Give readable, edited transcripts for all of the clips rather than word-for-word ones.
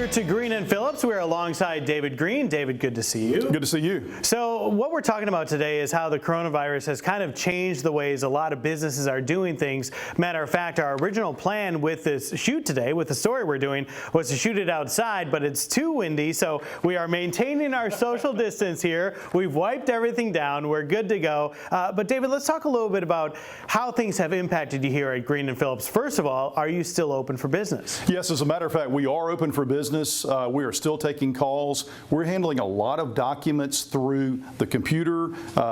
here to Greene and Phillips. We're alongside David Greene. David, good to see you. Good to see you. So what we're talking about today is how the coronavirus has kind of changed the ways a lot of businesses are doing things. Matter of fact, our original plan with this shoot today, with the story we're doing, was to shoot it outside, but it's too windy, so we are maintaining our social distance here. We've wiped everything down. We're good to go. But David, let's talk a little bit about how things have impacted you here at Greene and Phillips. First of all, are you still open for business? Yes, as a matter of fact, we are open for business. We are still taking calls. We're handling a lot of documents through the computer.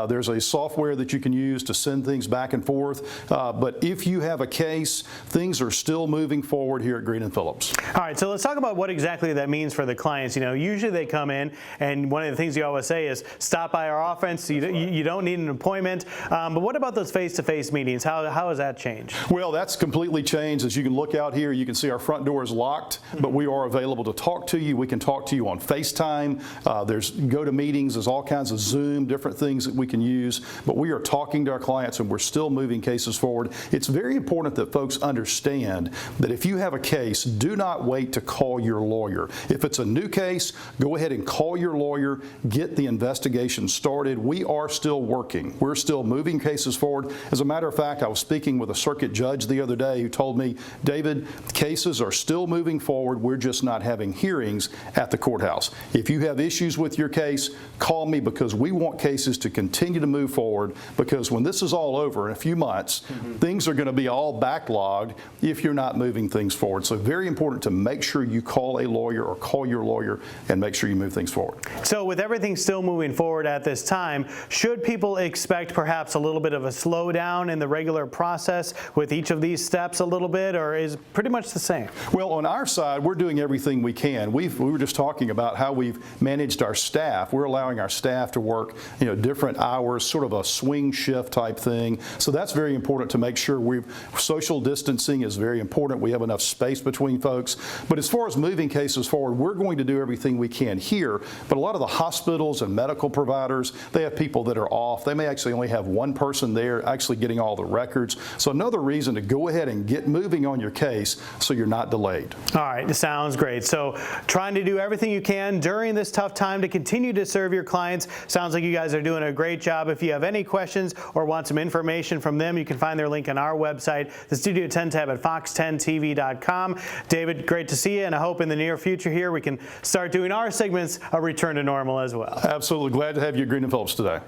There's a software that you can use to send things back and forth. But if you have a case, things are still moving forward here at Greene and Phillips. All right, so let's talk about what exactly that means for the clients. You know, usually they come in, and one of the things you always say is, stop by our office. You don't need an appointment. But what about those face-to-face meetings? How has that changed? Well, that's completely changed. As you can look out here, you can see our front door is locked, but we are available to talk to you. We can talk to you on FaceTime. There's GoToMeetings. There's all kinds of Zoom, different things that we can use. But we are talking to our clients, and we're still moving cases forward. It's very important that folks understand that if you have a case, do not wait to call your lawyer. If it's a new case, go ahead and call your lawyer, get the investigation started. We are still working. We're still moving cases forward. As a matter of fact, I was speaking with a circuit judge the other day who told me, David, cases are still moving forward. We're just not having hearings at the courthouse. If you have issues with your case, call me, because we want cases to continue to move forward, because when this is all over in a few months, things are going to be all backlogged if you're not moving things forward. So very important to make sure you call a lawyer or call your lawyer and make sure you move things forward. So with everything still moving forward at this time, should people expect perhaps a little bit of a slowdown in the regular process with each of these steps a little bit, or is it pretty much the same? Well, on our side, we're doing everything we can. We were just talking about how we've managed our staff. We're allowing our staff to work, different hours, sort of a swing shift type thing. So that's very important to make sure social distancing is very important. We have enough space between folks. But as far as moving cases forward, we're going to do everything we can here. But a lot of the hospitals and medical providers, they have people that are off. They may actually only have one person there actually getting all the records. So another reason to go ahead and get moving on your case so you're not delayed. All right, sounds great. So trying to do everything you can during this tough time to continue to serve your clients. Sounds like you guys are doing a great job. If you have any questions or want some information from them, you can find their link on our website, the Studio 10 tab at fox10tv.com. David, great to see you, and I hope in the near future here we can start doing our segments a return to normal as well. Absolutely. Glad to have you at Greene and Phillips today.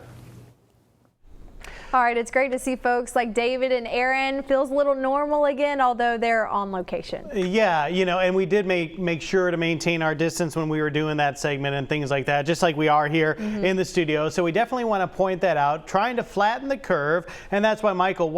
All right, it's great to see folks like David and Aaron. Feels a little normal again, although they're on location. Yeah, and we did make sure to maintain our distance when we were doing that segment and things like that, just like we are here in the studio. So we definitely want to point that out, trying to flatten the curve, and that's why Michael